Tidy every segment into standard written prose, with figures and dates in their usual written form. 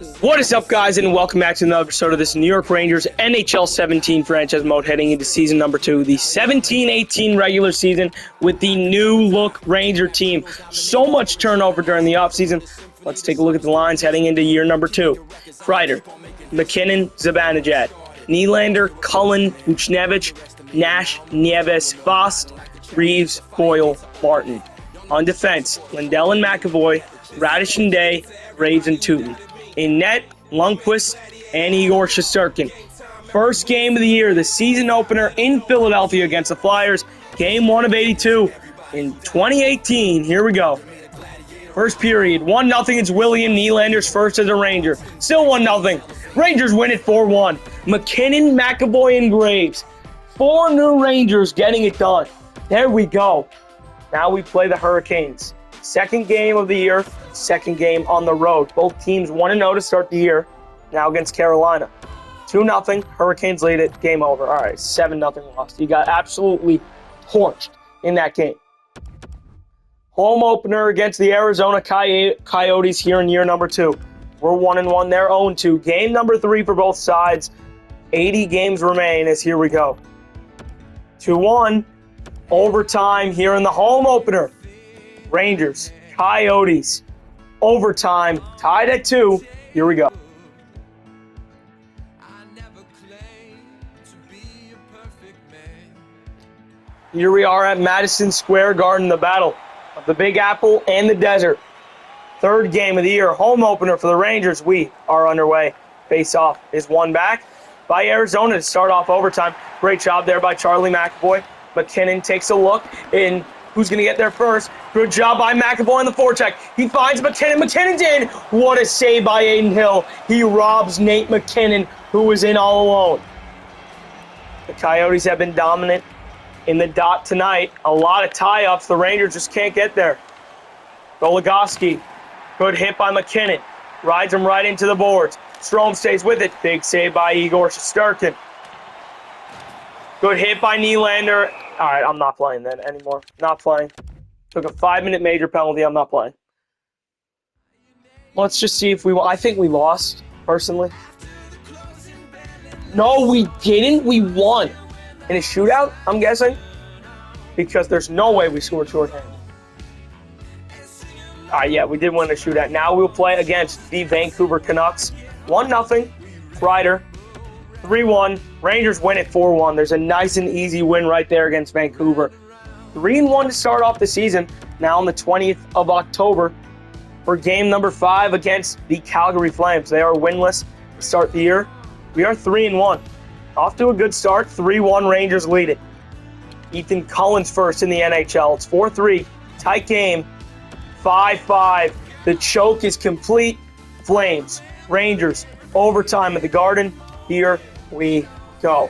What is up, guys, and welcome back to another episode of this New York Rangers NHL 17 franchise mode heading into season number 2, the 17-18 regular season with the new look Ranger team. So much turnover during the offseason. Let's take a look at the lines heading into year number 2. Kreider, McKinnon, Zibanejad, Nylander, Cullen, Buchnevich, Nash, Nieves, Fost, Reeves, Boyle, Martin. On defense, Lindell and McAvoy, Radish and Day, Graves and Tootin. In net, Lundqvist and Igor Shesterkin. First game of the year, the season opener in Philadelphia against the Flyers. Game 1 of 82 in 2018. Here we go. First period, 1-0. It's William Nylander's first as a Ranger. Still 1-0. Rangers win it 4-1. McKinnon, McAvoy, and Graves. 4 new Rangers getting it done. There we go. Now we play the Hurricanes. Second game of the year, second game on the road. Both teams 1-0 to start the year, now against Carolina. 2-0, Hurricanes lead it, game over. All right, 7-0 loss. You got absolutely torched in that game. Home opener against the Arizona Coyotes here in year number 2. We're 1-1, they're 0-2. Game number 3 for both sides. 80 games remain as here we go. 2-1, overtime here in the home opener. Rangers, Coyotes, overtime, tied at 2. Here we go. Here we are at Madison Square Garden, the battle of the Big Apple and the desert. Third game of the year, home opener for the Rangers. We are underway. Face-off is won back by Arizona to start off overtime. Great job there by Charlie McAvoy. McKinnon takes a look in. Who's going to get there first? Good job by McAvoy on the forecheck. He finds McKinnon. McKinnon's in. What a save by Aiden Hill. He robs Nate McKinnon, who was in all alone. The Coyotes have been dominant in the dot tonight. A lot of tie-ups. The Rangers just can't get there. Goligoski. Good hit by McKinnon. Rides him right into the boards. Strome stays with it. Big save by Igor Shesterkin. Good hit by Nylander. All right, I'm not playing that anymore. Not playing. Took a 5-minute major penalty. I'm not playing. Let's just see if we... I think we lost, personally. No, we didn't. We won. In a shootout, I'm guessing. Because there's no way we scored shorthanded. All right, yeah, we did win a shootout. Now we'll play against the Vancouver Canucks. 1-0. Kreider. 3-1. Rangers win it 4-1. There's a nice and easy win right there against Vancouver. 3-1 to start off the season. Now on the 20th of October for game number 5 against the Calgary Flames. They are winless to start the year. We are 3-1. Off to a good start. 3-1 Rangers lead it. Ethan Cullen's first in the NHL. It's 4-3. Tight game. 5-5. The choke is complete. Flames. Rangers. Overtime at the Garden. Here we go.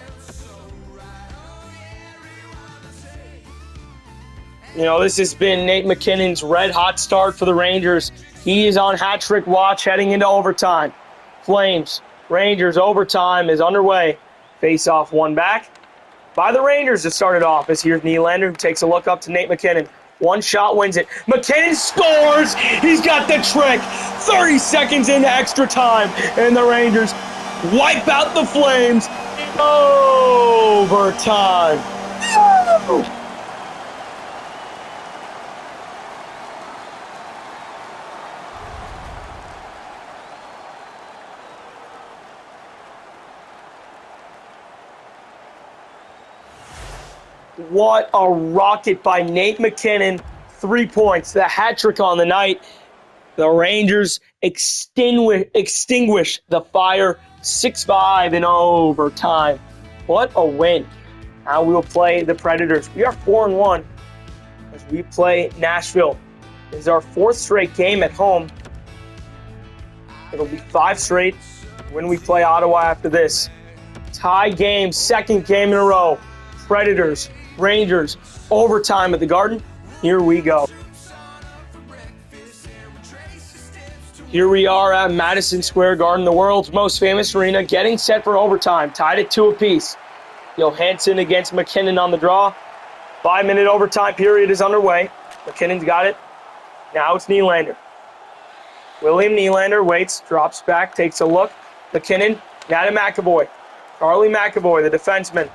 You know, this has been Nate McKinnon's red-hot start for the Rangers. He is on hat-trick watch heading into overtime. Flames, Rangers, overtime is underway. Face-off won back by the Rangers to start it off. As here's Nylander, who takes a look up to Nate McKinnon. One shot wins it. McKinnon scores! He's got the trick! 30 seconds into extra time, and the Rangers wipe out the Flames in overtime. Woo! What a rocket by Nate McKinnon. 3 points, the hat trick on the night. The Rangers extinguish the fire. 6-5 in overtime. What a win. Now we will play the Predators. We are 4-1 as we play Nashville. This is our 4th straight game at home. It'll be 5 straight when we play Ottawa after this. Tie game, 2nd game in a row. Predators, Rangers, overtime at the Garden. Here we go. Here we are at Madison Square Garden, the world's most famous arena, getting set for overtime, tied at 2 apiece. Johansson against McKinnon on the draw. 5-minute overtime period is underway. McKinnon's got it. Now it's Nylander. William Nylander waits, drops back, takes a look. McKinnon, now to McAvoy. Charlie McAvoy, the defenseman.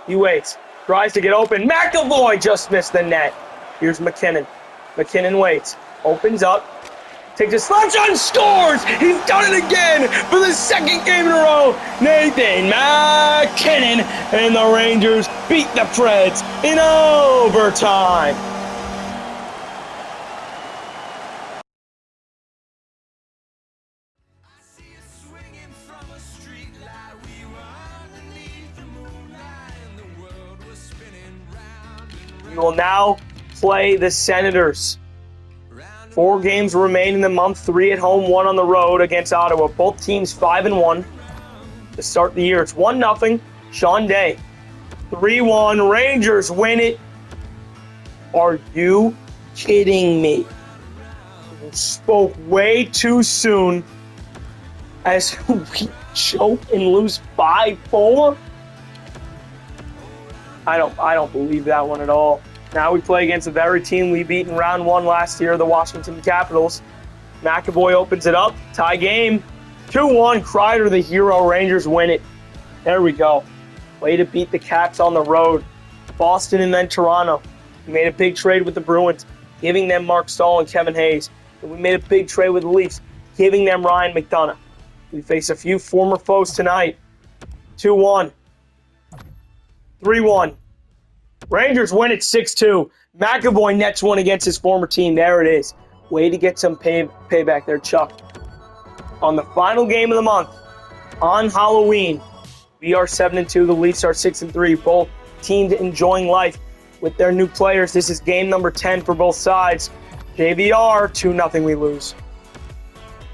He waits, tries to get open. McAvoy just missed the net. Here's McKinnon. McKinnon waits, opens up, takes a slap shot and scores! He's done it again for the second game in a row. Nathan McKinnon and the Rangers beat the Preds in overtime. We will now play the Senators. 4 games remain in the month, 3 at home, 1 on the road against Ottawa. Both teams 5-1 to start the year. It's 1-0. Sean Day. 3-1. Rangers win it. Are you kidding me? We spoke way too soon as we choke and lose 5-4. I don't believe that one at all. Now we play against the very team we beat in round 1 last year, the Washington Capitals. McAvoy opens it up. Tie game. 2-1. Kreider, the hero. Rangers win it. There we go. Way to beat the Caps on the road. Boston and then Toronto. We made a big trade with the Bruins, giving them Mark Stahl and Kevin Hayes. And we made a big trade with the Leafs, giving them Ryan McDonough. We face a few former foes tonight. 2-1. 3-1. Rangers win it 6-2. McAvoy nets one against his former team. There it is. Way to get some payback there, Chuck. On the final game of the month, on Halloween, we are 7-2. The Leafs are 6-3. Both teams enjoying life with their new players. This is game number 10 for both sides. JVR, 2-0 we lose.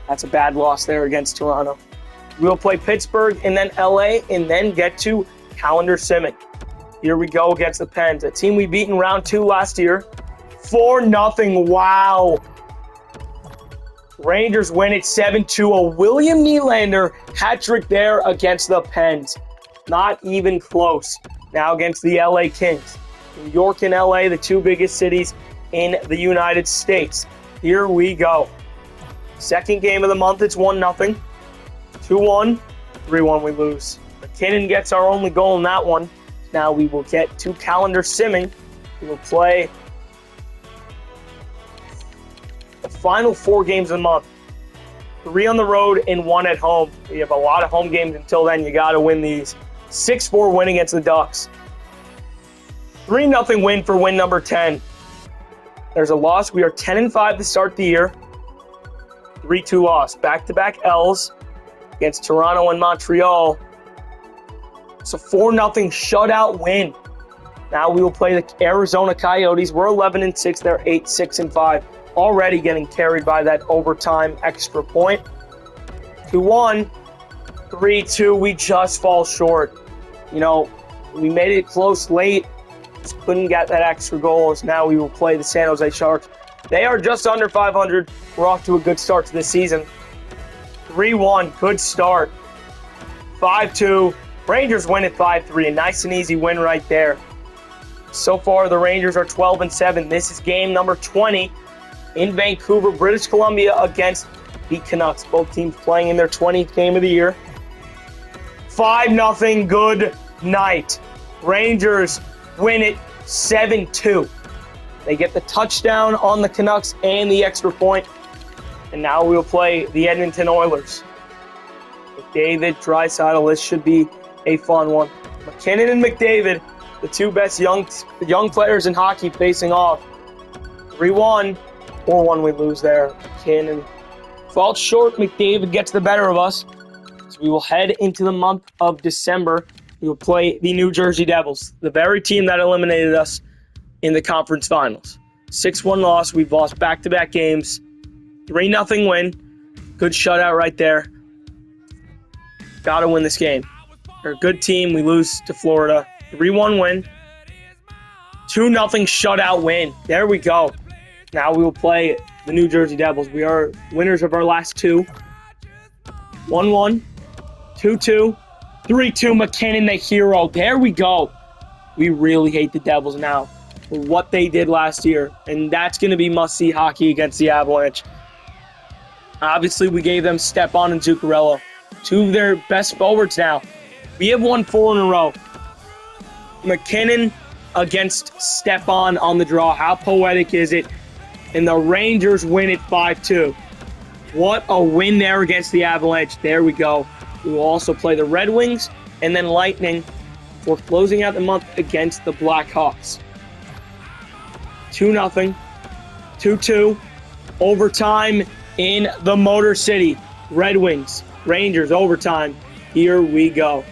That's a bad loss there against Toronto. We'll play Pittsburgh and then LA and then get to Calendar Simic. Here we go against the Pens, a team we beat in round 2 last year. 4-0. Wow. Rangers win it 7-2. A William Nylander hat trick there against the Pens. Not even close. Now against the LA Kings. New York and LA, the 2 biggest cities in the United States. Here we go. Second game of the month, it's 1-0. 2-1. 3-1 we lose. McKinnon gets our only goal in that one. Now we will get to Calendar Simming. We will play the final 4 games of the month. 3 on the road and 1 at home. We have a lot of home games until then. You got to win these. 6-4 win against the Ducks. 3-0 win for win number 10. There's a loss. We are 10-5 to start the year. 3-2 loss. Back-to-back L's against Toronto and Montreal. It's a 4-0 shutout win. Now we will play the Arizona Coyotes. We're 11-6. They're 8-6-5. Already getting carried by that overtime extra point. 2-1. 3-2. We just fall short. You know, we made it close late. Just couldn't get that extra goal. Now we will play the San Jose Sharks. They are just under 500. We're off to a good start to this season. 3-1. Good start. 5-2. Rangers win at 5-3, a nice and easy win right there. So far, the Rangers are 12-7. This is game number 20 in Vancouver, British Columbia, against the Canucks. Both teams playing in their 20th game of the year. 5-0, good night. Rangers win it 7-2. They get the touchdown on the Canucks and the extra point. And now we'll play the Edmonton Oilers. McDavid, Draisaitl, this should be a fun one. McKinnon and McDavid, the 2 best young players in hockey, facing off. 3-1, 4-1 we lose there. McKinnon falls short. McDavid gets the better of us. So we will head into the month of December. We will play the New Jersey Devils, the very team that eliminated us in the conference finals. 6-1 loss. We've lost back-to-back games. 3-0 win. Good shutout right there. Got to win this game. They're a good team. We lose to Florida. 3-1 win. 2-0 shutout win. There we go. Now we will play the New Jersey Devils. We are winners of our last 2. 1-1, 2-2, 3-2. McKinnon, the hero. There we go. We really hate the Devils now for what they did last year. And that's going to be must-see hockey against the Avalanche. Obviously, we gave them Stepan and Zuccarello, two of their best forwards now. We have won 4 in a row. McKinnon against Stepan on the draw. How poetic is it? And the Rangers win it 5-2. What a win there against the Avalanche. There we go. We will also play the Red Wings and then Lightning for closing out the month against the Blackhawks. 2-0, 2-2, overtime in the Motor City. Red Wings, Rangers, overtime. Here we go.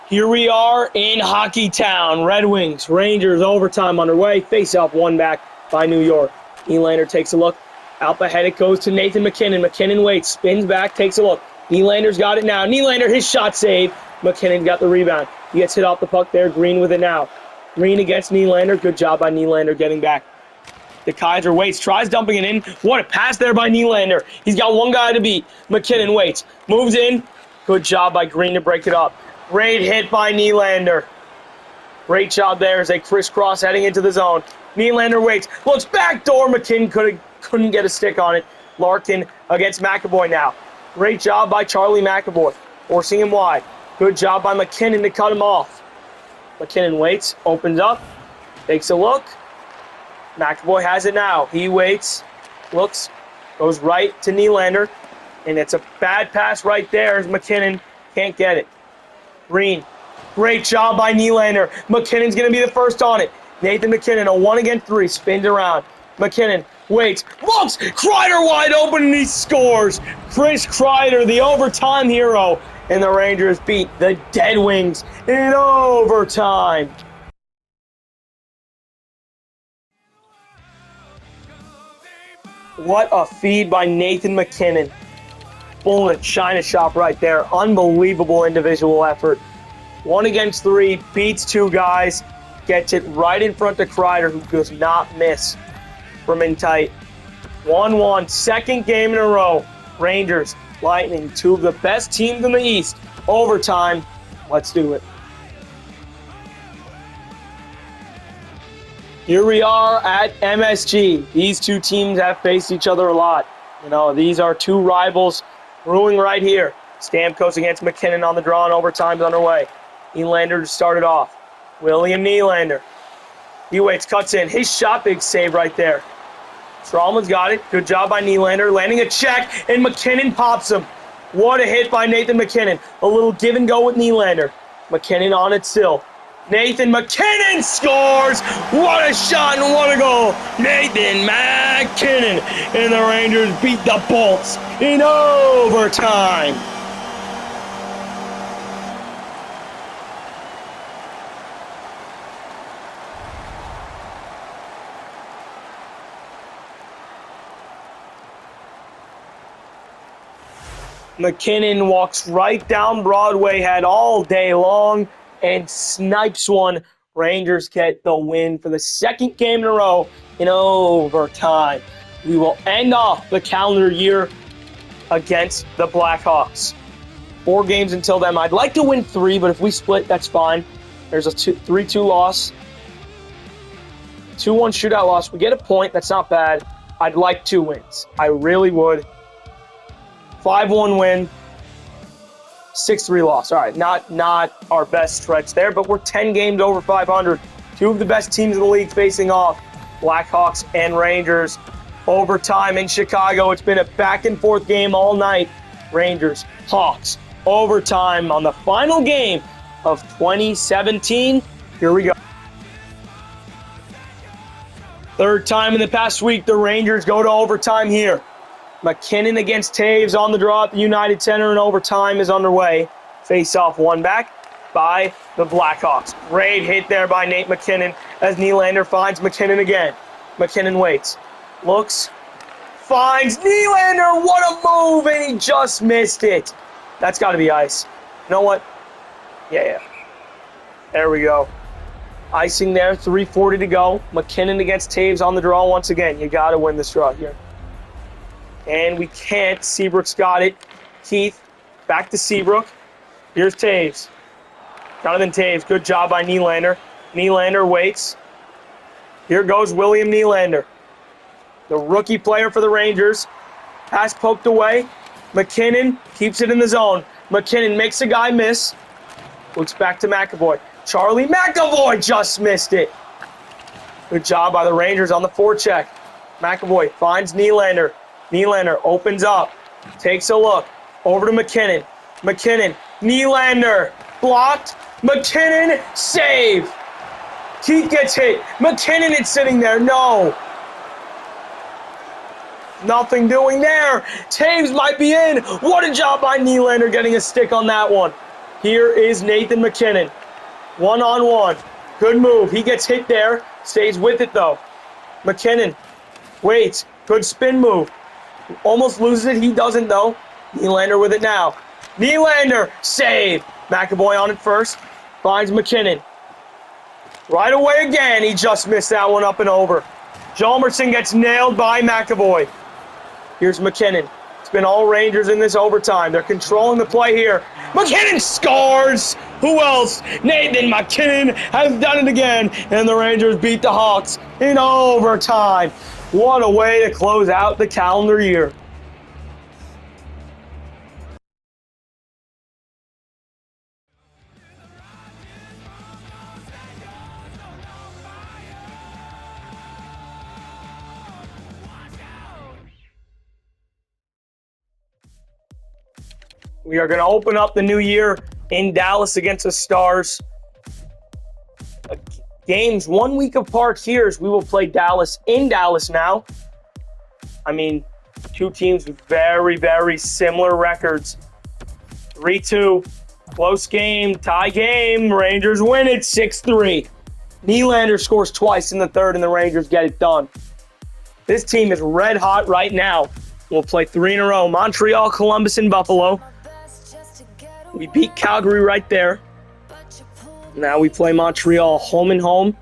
Here we are in Hockey Town. Red Wings, Rangers, overtime underway. Face-off won back by New York. Nylander takes a look. Out ahead it goes to Nathan MacKinnon. MacKinnon waits, spins back, takes a look. Nylander's got it now. Nylander, his shot saved. MacKinnon got the rebound. He gets hit off the puck there. Green with it now. Green against Nylander. Good job by Nylander getting back. The Kaiser waits, tries dumping it in. What a pass there by Nylander. He's got one guy to beat. MacKinnon waits, moves in. Good job by Green to break it up. Great hit by Nylander. Great job there as they crisscross heading into the zone. Nylander waits, looks backdoor. McKinnon couldn't get a stick on it. Larkin against McAvoy now. Great job by Charlie McAvoy, forcing him wide. Good job by McKinnon to cut him off. McKinnon waits, opens up, takes a look. McAvoy has it now. He waits, looks, goes right to Nylander, and it's a bad pass right there as McKinnon can't get it. Green, great job by Nylander. McKinnon's going to be the first on it. Nathan MacKinnon, a 1-against-3, spins around. McKinnon waits, looks, Kreider wide open, and he scores. Chris Kreider, the overtime hero, and the Rangers beat the Dead Wings in overtime. What a feed by Nathan MacKinnon. Bullet, China shop right there. Unbelievable individual effort. 1-against-3, beats 2 guys, gets it right in front of Kreider, who does not miss from in tight. 1-1, second game in a row. Rangers, Lightning, two of the best teams in the East. Overtime. Let's do it. Here we are at MSG. These two teams have faced each other a lot. You know, these are two rivals brewing right here. Stamkos against MacKinnon on the draw, and overtime's underway. Nylander started off. William Nylander. He waits, cuts in. His shot, big save right there. Stralman's got it. Good job by Nylander. Landing a check, and MacKinnon pops him. What a hit by Nathan MacKinnon. A little give and go with Nylander. MacKinnon on it still. Nathan MacKinnon scores! What a shot and what a goal! Nathan MacKinnon, and the Rangers beat the Bolts in overtime. MacKinnon walks right down Broadway, had all day long, and snipes one. Rangers get the win for the second game in a row in overtime. We will end off the calendar year against the Blackhawks. 4 games until then. I'd like to win 3, but if we split, that's fine. There's a 3-2 loss. 2-1 shootout loss. We get a point. That's not bad. I'd like 2 wins. I really would. 5-1 win. 6-3 loss. All right, not our best stretch there, but we're 10 games over 500. 2 of the best teams in the league facing off, Blackhawks and Rangers. Overtime in Chicago. It's been a back-and-forth game all night. Rangers, Hawks, overtime on the final game of 2017. Here we go. Third time in the past week, the Rangers go to overtime here. MacKinnon against Taves on the draw at the United Center, and overtime is underway. Face-off won back by the Blackhawks. Great hit there by Nate MacKinnon as Nylander finds MacKinnon again. MacKinnon waits, looks, finds Nylander. What a move, and he just missed it. That's got to be ice. You know what? Yeah. There we go. Icing there, 3:40 to go. MacKinnon against Taves on the draw once again. You got to win this draw here. And we can't. Seabrook's got it. Keith Back to Seabrook. Here's Taves. Jonathan Taves. Good job by Nylander. Nylander waits. Here goes William Nylander, the rookie player for the Rangers. Pass poked away. McKinnon keeps it in the zone. McKinnon makes a guy miss. Looks back to McAvoy. Charlie McAvoy just missed it. Good job by the Rangers on the forecheck. McAvoy finds Nylander. Nylander opens up. Takes a look. Over to McKinnon. McKinnon. Nylander. Blocked. McKinnon. Save. Keith gets hit. McKinnon is sitting there. No. Nothing doing there. Taves might be in. What a job by Nylander getting a stick on that one. Here is Nathan McKinnon. One-on-one. Good move. He gets hit there. Stays with it, though. McKinnon waits. Good spin move. Almost loses it. He doesn't, though. Nylander with it now. Nylander. Save. McAvoy on it first. Finds McKinnon. Right away again. He just missed that one up and over. Hjalmarsson gets nailed by McAvoy. Here's McKinnon. It's been all Rangers in this overtime. They're controlling the play here. McKinnon scores! Who else? Nathan McKinnon has done it again. And the Rangers beat the Hawks in overtime. What a way to close out the calendar year. We are going to open up the new year in Dallas against the Stars. Games 1 week apart here as we will play Dallas in Dallas now. I mean, two teams with very, very similar records. 3-2, close game, tie game. Rangers win it 6-3. Nylander scores twice in the third and the Rangers get it done. This team is red hot right now. We'll play 3 in a row. Montreal, Columbus, and Buffalo. We beat Calgary right there. Now we play Montreal home and home.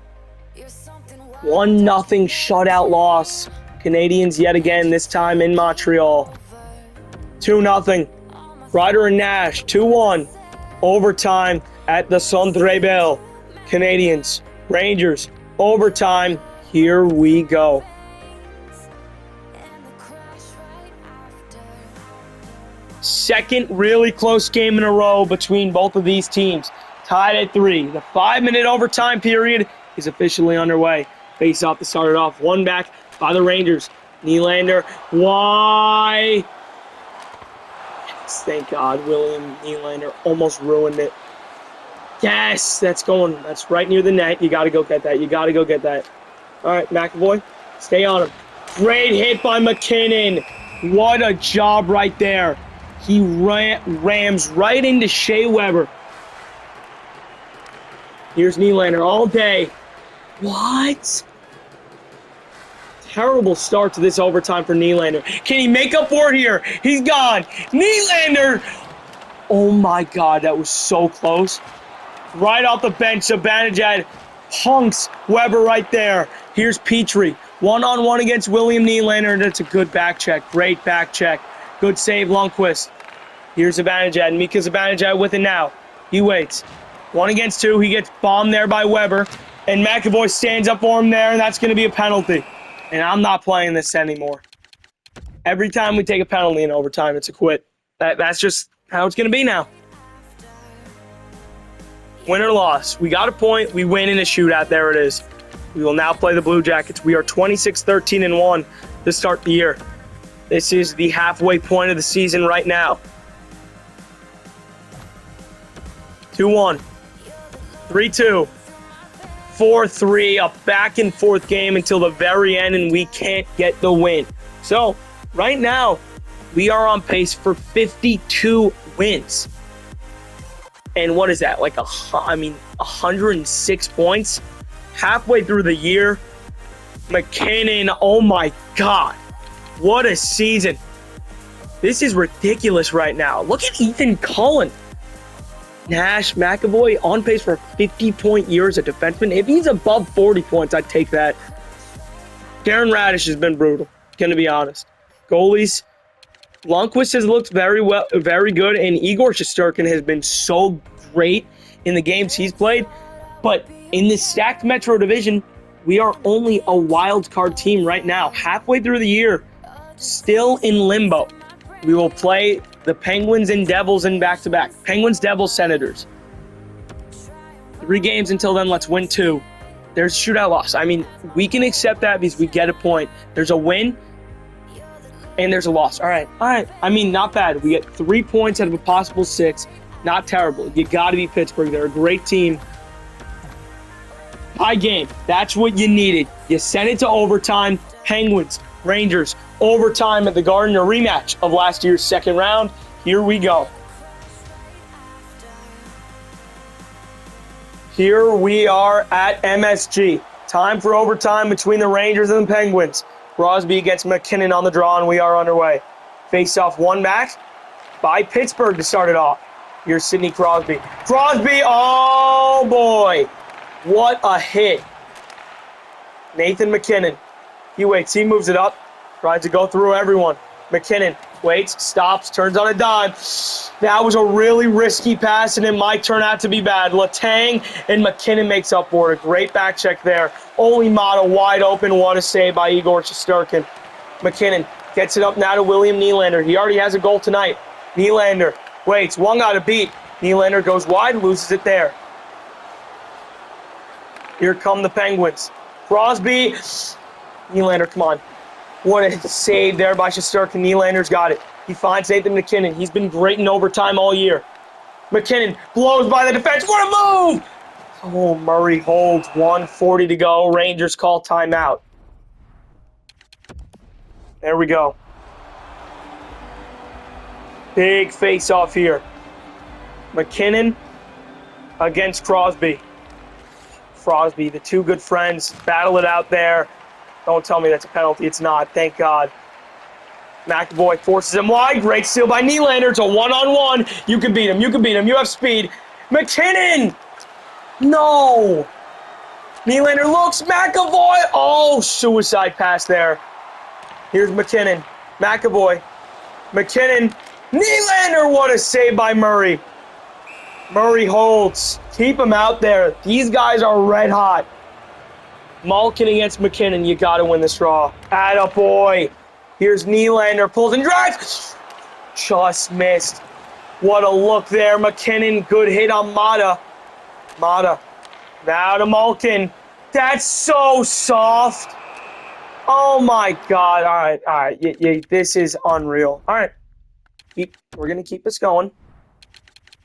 1-0 shutout loss. Canadians yet again, this time in Montreal. 2-0. Ryder and Nash, 2-1. Overtime at the Centre Bell. Canadians, Rangers, overtime. Here we go. Second really close game in a row between both of these teams. Tied at 3. The 5-minute overtime period is officially underway. Face off to start it off. One back by the Rangers. Nylander. Why? Yes, thank God. William Nylander almost ruined it. Yes, that's going. That's right near the net. You got to go get that. You got to go get that. All right, McAvoy. Stay on him. Great hit by McKinnon. What a job right there. He rams right into Shea Weber. Here's Nylander all day. What? Terrible start to this overtime for Nylander. Can he make up for it here? He's gone. Nylander. Oh my God, that was so close. Right off the bench, Zibanejad punks Weber right there. Here's Petrie. One-on-one against William Nylander. That's a good back check. Great back check. Good save, Lundqvist. Here's Zibanejad. Mika Zibanejad with it now. He waits. 1 against 2. He gets bombed there by Weber. And McAvoy stands up for him there, and that's going to be a penalty. And I'm not playing this anymore. Every time we take a penalty in overtime, it's a quit. That's just how it's going to be now. Win or loss. We got a point. We win in a shootout. There it is. We will now play the Blue Jackets. We are 26-13-1 to start the year. This is the halfway point of the season right now. 2-1, 3-2, 4-3, a back-and-forth game until the very end, and we can't get the win. So, right now, we are on pace for 52 wins. And what is that? Like 106 points? Halfway through the year. McKinnon, oh my God. What a season. This is ridiculous right now. Look at Ethan Cullen. Nash, McAvoy on pace for a 50-point year as a defenseman. If he's above 40 points, I'd take that. Darren Radish has been brutal, going to be honest. Goalies, Lundqvist has looked very good, and Igor Shesterkin has been so great in the games he's played. But in this stacked Metro division, we are only a wild card team right now. Halfway through the year, still in limbo. We will play the Penguins and Devils in back-to-back. Penguins, Devils, Senators. 3 games until then. Let's win 2. There's shootout loss. I mean, we can accept that because we get a point. There's a win and there's a loss. All right. I mean, not bad. We get 3 points out of a possible 6. Not terrible. You got to be Pittsburgh. They're a great team. High game. That's what you needed. You sent it to overtime. Penguins, Rangers, overtime at the Garden, a rematch of last year's second round. Here we go. Here we are at MSG. Time for overtime between the Rangers and the Penguins. Crosby against McKinnon on the draw, and we are underway. Face-off one back by Pittsburgh to start it off. Here's Sidney Crosby. Crosby, oh boy. What a hit. Nathan McKinnon. He waits, he moves it up. Tries to go through everyone. McKinnon waits, stops, turns on a dime. That was a really risky pass, and it might turn out to be bad. Letang and McKinnon makes up for it. A great back check there. Only Mata wide open. What a save by Igor Shesterkin. McKinnon gets it up now to William Nylander. He already has a goal tonight. Nylander waits. One got a beat. Nylander goes wide, loses it there. Here come the Penguins. Crosby. Nylander, come on. What a save there by Shesterkin. Nylander's got it. He finds Nathan McKinnon. He's been great in overtime all year. McKinnon blows by the defense. What a move! Oh, Murray holds. 1:40 to go. Rangers call timeout. There we go. Big face-off here. McKinnon against Crosby. Crosby, the two good friends, battle it out there. Don't tell me that's a penalty. It's not. Thank God. McAvoy forces him wide. Great steal by Nylander. It's a one-on-one. You can beat him. You can beat him. You have speed. McKinnon! No! Nylander looks. McAvoy! Oh, suicide pass there. Here's McKinnon. McAvoy. McKinnon. Nylander! What a save by Murray. Murray holds. Keep him out there. These guys are red hot. Malkin against McKinnon. You got to win this draw. Attaboy. Here's Nylander. Pulls and drives. Just missed. What a look there. McKinnon. Good hit on Mata. Mata. Now to Malkin. That's so soft. Oh, my God. All right. This is unreal. All right. We're going to keep this going.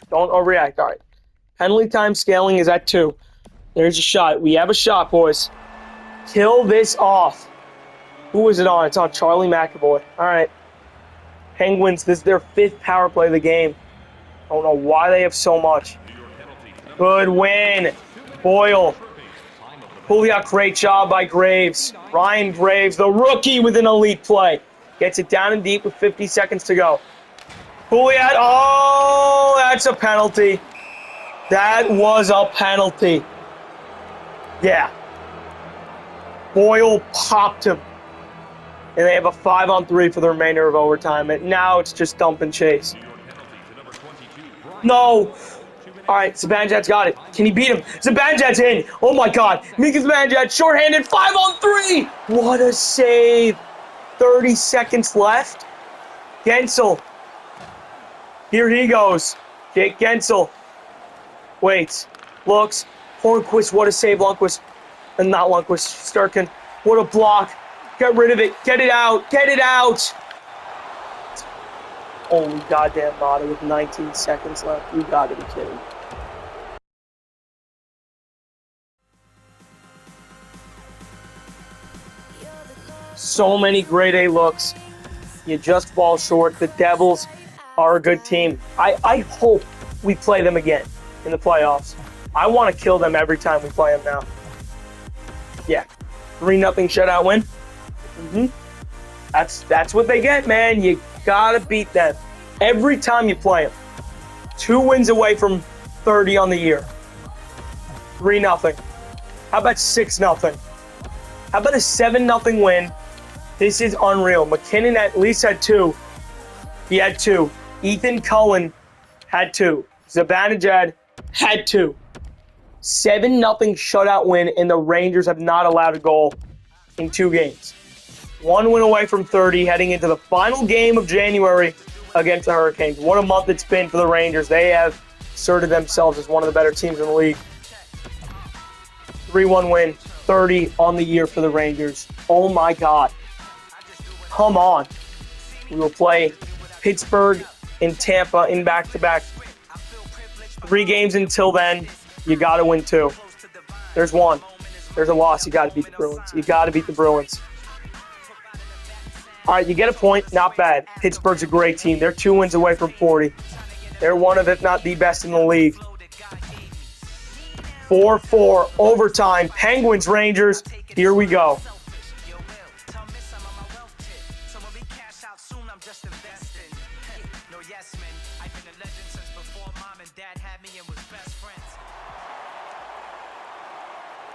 Don't overreact. All right. Penalty time scaling is at 2. There's a shot. We have a shot, boys. Kill this off. Who is it on? It's on Charlie McAvoy. All right. Penguins, this is their 5th power play of the game. I don't know why they have so much. Good win. Boyle. Pouliot, great job by Graves. Ryan Graves, the rookie with an elite play. Gets it down and deep with 50 seconds to go. Pouliot, oh, that's a penalty. That was a penalty. Yeah. Boyle popped him. And they have a 5-on-3 for the remainder of overtime. And now it's just dump and chase. No. All right, Zibanejad's got it. Can he beat him? Zibanejad's in. Oh, my God. Mika Zibanejad, shorthanded, 5-on-3. What a save. 30 seconds left. Gensel. Here he goes. Jake Gensel. Waits. Looks. Hornquist, what a save, Lundqvist. And not Lundqvist. Sturkin. What a block. Get rid of it. Get it out. Get it out. Holy goddamn Mata with 19 seconds left. You gotta be kidding. So many grade A looks. You just fall short. The Devils are a good team. I hope we play them again in the playoffs. I want to kill them every time we play them now. Yeah. 3-0 shutout win. That's what they get, man. You gotta beat them every time you play them. 2 wins away from 30 on the year. 3-0. How about 6-0? How about a 7-0 win? This is unreal. McKinnon at least had 2. He had 2. Ethan Cullen had 2. Zibanejad had 2. 7-0 shutout win, and the Rangers have not allowed a goal in 2 games. 1 win away from 30, heading into the final game of January against the Hurricanes. What a month it's been for the Rangers. They have asserted themselves as one of the better teams in the league. 3-1 win, 30 on the year for the Rangers. Oh my God. Come on. We will play Pittsburgh and Tampa in back-to-back. 3 games until then. You got to win 2. There's 1. There's a loss. You got to beat the Bruins. You got to beat the Bruins. All right, you get a point. Not bad. Pittsburgh's a great team. They're 2 wins away from 40. They're one of, if not the best in the league. 4-4 overtime. Penguins, Rangers. Here we go.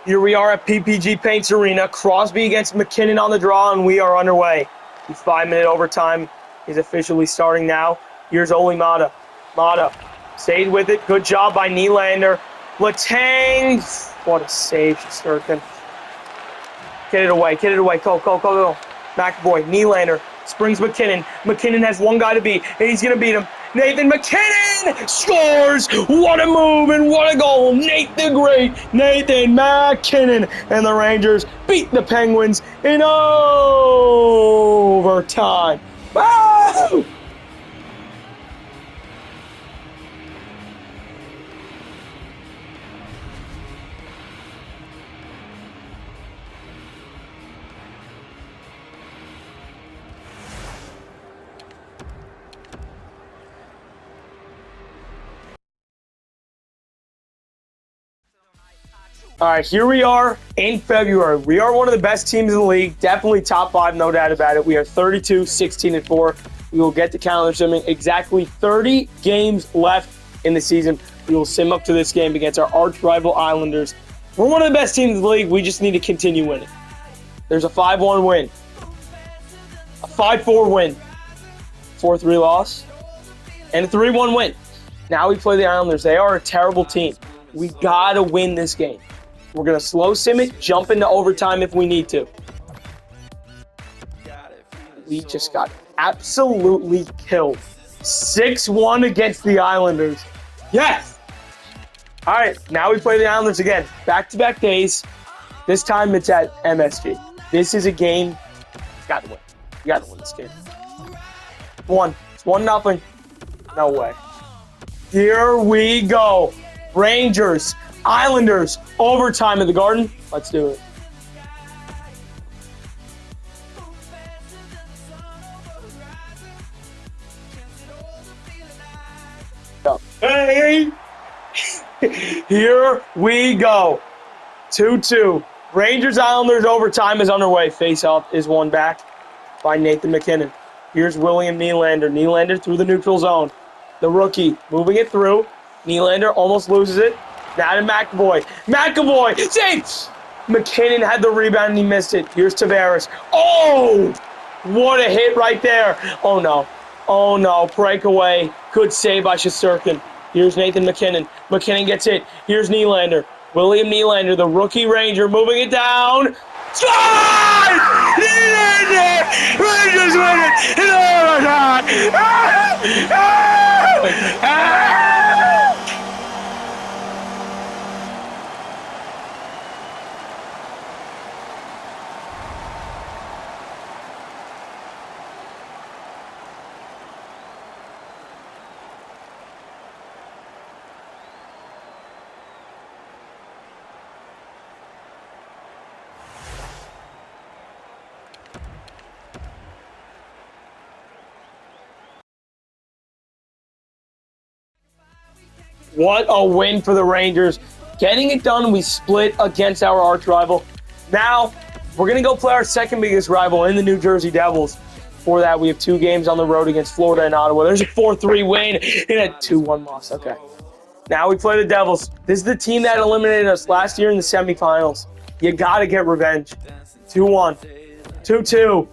Here we are at PPG Paints Arena. Crosby against McKinnon on the draw, and we are underway. The 5-minute overtime is officially starting now. Here's Oli Mata. Mata stayed with it. Good job by Nylander. Letang. What a save, Shesterkin. Get it away. Get it away. Go, go, go, go. McAvoy. Nylander. Springs McKinnon. McKinnon has one guy to beat, and he's going to beat him. Nathan McKinnon scores! What a move and what a goal! Nate the Great, Nathan McKinnon, and the Rangers beat the Penguins in overtime. Woo! All right, here we are in February. We are one of the best teams in the league. Definitely top 5, no doubt about it. We are 32, 16-4. We will get to calendar simming. Exactly 30 games left in the season. We will sim up to this game against our arch rival Islanders. We're one of the best teams in the league. We just need to continue winning. There's a 5-1 win, a 5-4 win, 4-3 loss, and a 3-1 win. Now we play the Islanders. They are a terrible team. We got to win this game. We're going to slow sim it, jump into overtime if we need to. We just got absolutely killed. 6-1 against the Islanders. Yes! All right, now we play the Islanders again. Back-to-back days. This time it's at MSG. This is a game you got to win. You got to win this game. It's 1-0. No way. Here we go. Rangers, Islanders, overtime at the Garden. Let's do it. Hey! Here we go. 2-2. Rangers, Islanders, overtime is underway. Face-off is won back by Nathan McKinnon. Here's William Nylander. Nylander through the neutral zone. The rookie moving it through. Nylander almost loses it. Now to McAvoy. McAvoy! Save! McKinnon had the rebound and he missed it. Here's Tavares. Oh! What a hit right there. Oh, no. Oh, no. Breakaway. Good save by Shesterkin. Here's Nathan McKinnon. McKinnon gets it. Here's Nylander. William Nylander, the rookie Ranger, moving it down. Slide! Nylander! Rangers win it! In overtime! What a win for the Rangers. Getting it done, we split against our arch rival. Now, we're going to go play our second biggest rival in the New Jersey Devils. For that, we have 2 games on the road against Florida and Ottawa. There's a 4-3 win and a 2-1 loss. Okay. Now we play the Devils. This is the team that eliminated us last year in the semifinals. You got to get revenge. 2-1. 2-2.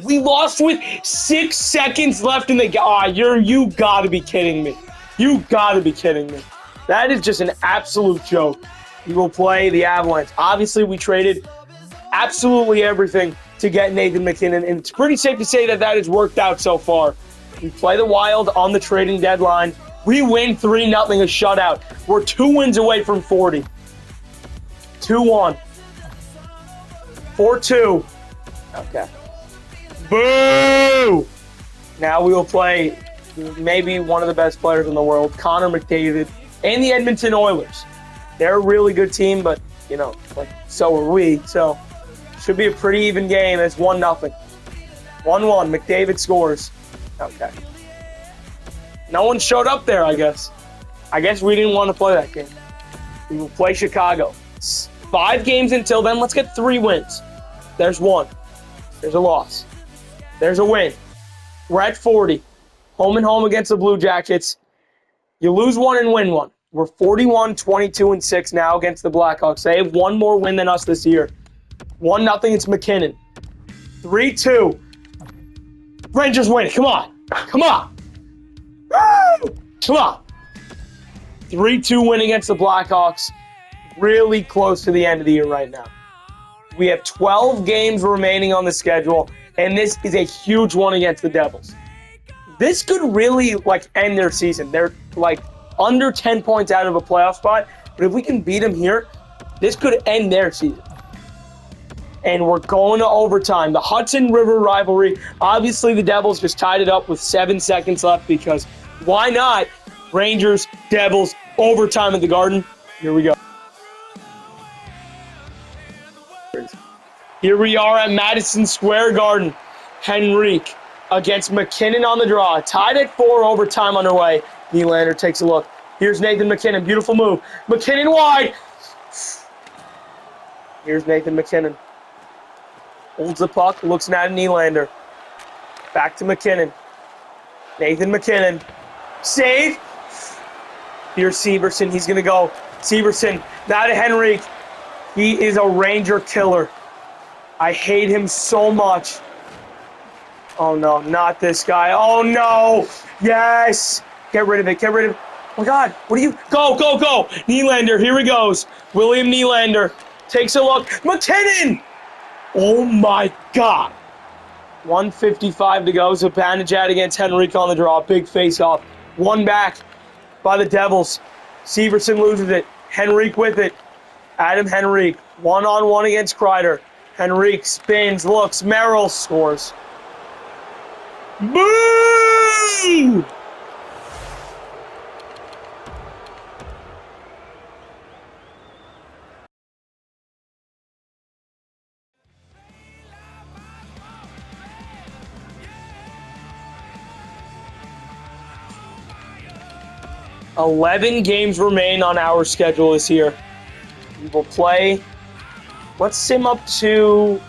We lost with 6 seconds left in the game. You gotta be kidding me. You gotta be kidding me. That is just an absolute joke. We will play the Avalanche. Obviously, we traded absolutely everything to get Nathan MacKinnon, and it's pretty safe to say that that has worked out so far. We play the Wild on the trading deadline. We win 3-0, a shutout. We're 2 wins away from 40. 2-1. 4-2. Okay. Boo! Now we will play maybe one of the best players in the world, Connor McDavid, and the Edmonton Oilers. They're a really good team, but, so are we. So, should be a pretty even game. It's 1-0. 1-1. McDavid scores. Okay. No one showed up there, I guess. I guess we didn't want to play that game. We will play Chicago. 5 games until then. Let's get 3 wins. There's 1. There's a loss. There's a win. We're at 40. Home and home against the Blue Jackets. You lose 1 and win 1. We're 41, 22, and 6 now against the Blackhawks. They have 1 more win than us this year. 1-0, it's McKinnon. 3-2. Rangers win. Come on. Come on. Woo! Come on. 3-2 win against the Blackhawks. Really close to the end of the year right now. We have 12 games remaining on the schedule, and this is a huge one against the Devils. This could really, end their season. They're, under 10 points out of a playoff spot, but if we can beat them here, this could end their season. And we're going to overtime. The Hudson River rivalry, obviously the Devils just tied it up with 7 seconds left because why not? Rangers, Devils, overtime at the Garden. Here we go. Here we are at Madison Square Garden. Henrique against MacKinnon on the draw. Tied at 4, overtime underway. Nylander takes a look. Here's Nathan MacKinnon. Beautiful move. MacKinnon wide. Here's Nathan MacKinnon. Holds the puck. Looks at Nylander. Back to MacKinnon. Nathan MacKinnon. Save. Here's Severson. He's going to go. Severson. Now to Henrique. He is a Ranger killer. I hate him so much. Oh, no. Not this guy. Oh, no. Yes. Get rid of it. Get rid of it. Oh, my God. What are you? Go, go, go. Nylander. Here he goes. William Nylander takes a look. MacKinnon. Oh, my God. 1:55 to go. Zibanejad against Henrique on the draw. Big face-off. 1 back by the Devils. Severson loses it. Henrique with it. Adam Henrique. 1-on-1 against Kreider. Henrique spins, looks. Merrill scores. Boo! "11 games remain on our schedule this year. We will play. Let's sim up to.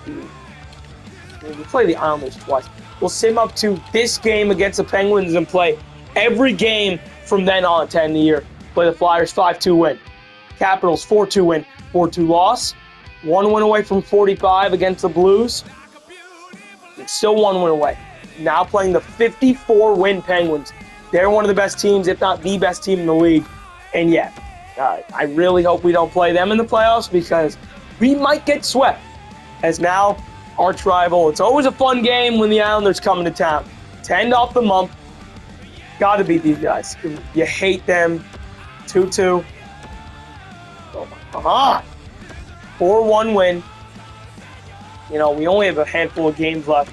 We play the Islanders twice. We'll sim up to this game against the Penguins and play every game from then on to end the year. Play the Flyers 5-2 win. Capitals 4-2 win. 4-2 loss. 1 win away from 45 against the Blues. It's still 1 win away. Now playing the 54 win Penguins. They're one of the best teams, if not the best team in the league. And yeah, I really hope we don't play them in the playoffs because we might get swept. As now, arch rival. It's always a fun game when the Islanders come into town. To end off the month, got to beat these guys. You hate them. 2-2. Oh my God. 4-1 win. We only have a handful of games left.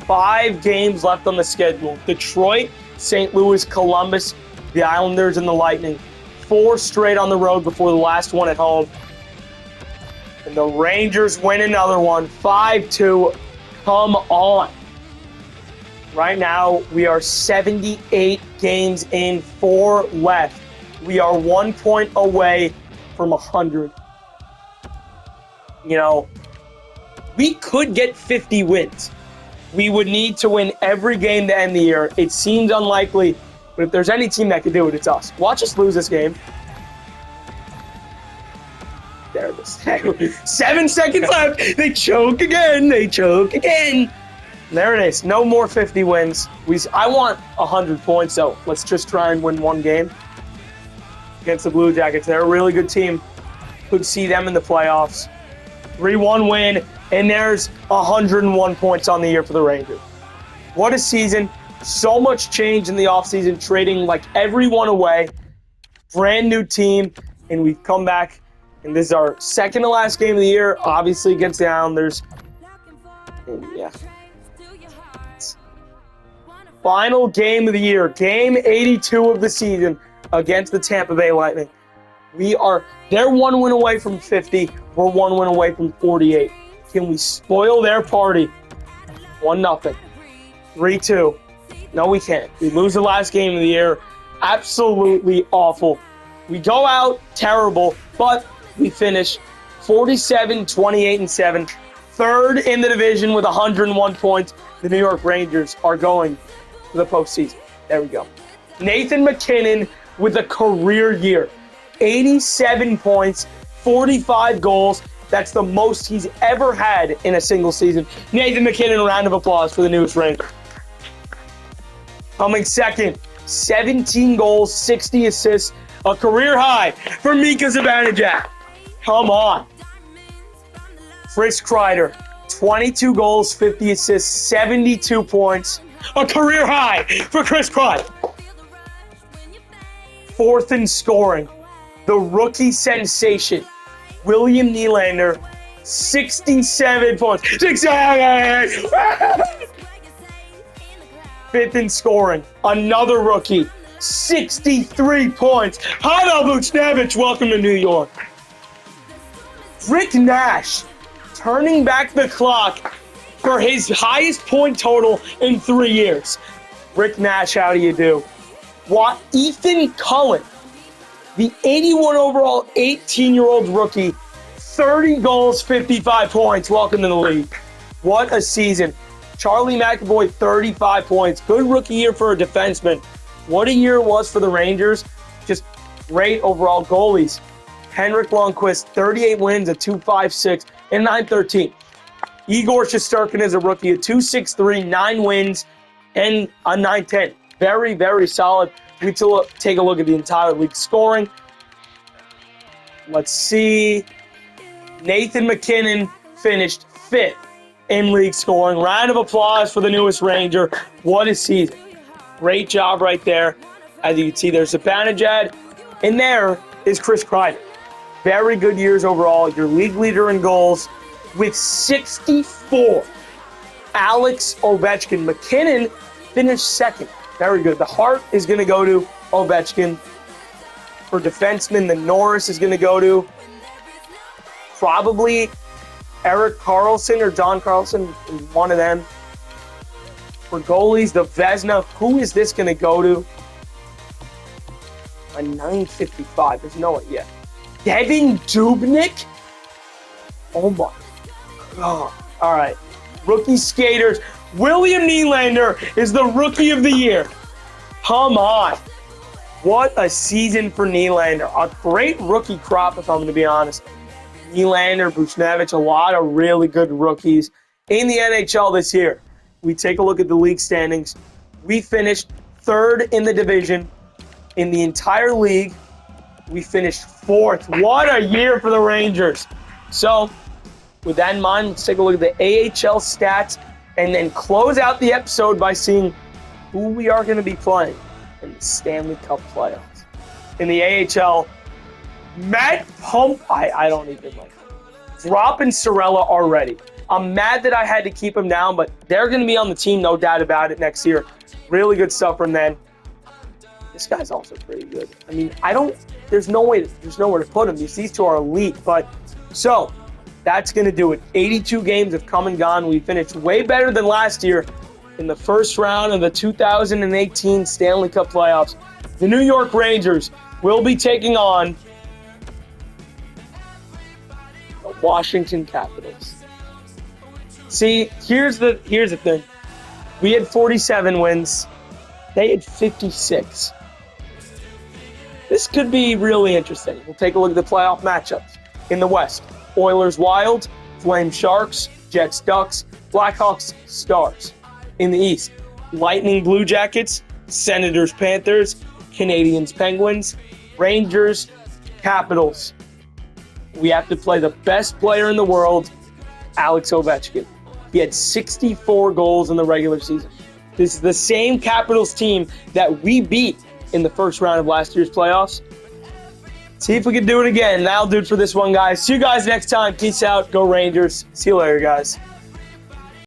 5 games left on the schedule. Detroit, St. Louis, Columbus, the Islanders, and the Lightning. 4 straight on the road before the last one at home. And the Rangers win another one, 5-2. Come on. Right now, we are 78 games in, 4 left. We are 1 point away from 100. We could get 50 wins. We would need to win every game to end the year. It seems unlikely, but if there's any team that could do it, it's us. Watch us lose this game. There it is. 7 seconds left. They choke again. They choke again. There it is. No more 50 wins. I want 100 points, so let's just try and win one game against the Blue Jackets. They're a really good team. Could see them in the playoffs. 3-1 win, and there's 101 points on the year for the Rangers. What a season. So much change in the offseason, trading like everyone away. Brand new team, and we've come back, and this is our second to last game of the year, obviously against the Islanders. And yeah. Final game of the year, game 82 of the season against the Tampa Bay Lightning. They're 1 win away from 50. We're 1 win away from 48. Can we spoil their party? 1-0. 3-2. No, we can't. We lose the last game of the year. Absolutely awful. We go out terrible, but we finish 47, 28, and 7. Third in the division with 101 points. The New York Rangers are going to the postseason. There we go. Nathan MacKinnon with a career year. 87 points, 45 goals. That's the most he's ever had in a single season. Nathan MacKinnon, a round of applause for the newest Ranger. Coming second, 17 goals, 60 assists, a career high for Mika Zibanejad. Come on. Chris Kreider, 22 goals, 50 assists, 72 points. A career high for Chris Kreider. Fourth in scoring, the rookie sensation, William Nylander, 67 points. 67! Fifth in scoring, another rookie, 63 points. Pavel Buchnevich, welcome to New York. Rick Nash, turning back the clock for his highest point total in 3 years. Rick Nash, how do you do? Ethan Cullen, the 81 overall 18-year-old rookie, 30 goals, 55 points. Welcome to the league. What a season. Charlie McAvoy, 35 points. Good rookie year for a defenseman. What a year it was for the Rangers. Just great overall goalies. Henrik Lundqvist, 38 wins, a 2.56, and 9.13. Igor Shesterkin is a rookie, a 2.63, 9 wins, and a 9.10. Very, very solid. We take a look at the entire league scoring. Let's see. Nathan MacKinnon finished 5th in league scoring. Round of applause for the newest Ranger. What a season. Great job right there. As you can see, there's Zibanejad, and there is Chris Kreider. Very good years overall. Your league leader in goals with 64. Alex Ovechkin. McKinnon finished second. Very good. The Hart is going to go to Ovechkin. For defensemen, the Norris is going to go to probably Erik Karlsson or John Carlson, one of them. For goalies, the Vezina, who is this going to go to? A 9.55. There's no one yet. Devin Dubnyk? Oh my God. All right. Rookie skaters. William Nylander is the rookie of the year. Come on. What a season for Nylander. A great rookie crop, if I'm going to be honest. Nylander, Buchnevich, a lot of really good rookies in the NHL this year. We take a look at the league standings. We finished 3rd in the division. In the entire league, we finished 4th. What a year for the Rangers. So, with that in mind, let's take a look at the AHL stats and then close out the episode by seeing who we are going to be playing in the Stanley Cup playoffs. In the AHL, Matt Pump, I don't even like him. Dropping Sorella already. I'm mad that I had to keep him down, but they're going to be on the team, no doubt about it, next year. Really good stuff from them. This guy's also pretty good. I mean, there's nowhere to put him. These two are elite, but so that's going to do it. 82 games have come and gone. We finished way better than last year in the first round of the 2018 Stanley Cup playoffs. The New York Rangers will be taking on the Washington Capitals. See, here's the thing. We had 47 wins. They had 56. This could be really interesting. We'll take a look at the playoff matchups. In the West, Oilers Wild, Flames Sharks, Jets Ducks, Blackhawks, Stars. In the East, Lightning, Blue Jackets, Senators, Panthers, Canadians, Penguins, Rangers, Capitals. We have to play the best player in the world, Alex Ovechkin. He had 64 goals in the regular season. This is the same Capitals team that we beat in the first round of last year's playoffs. See if we can do it again. That'll do it for this one, guys. See you guys next time. Peace out. Go Rangers. See you later, guys.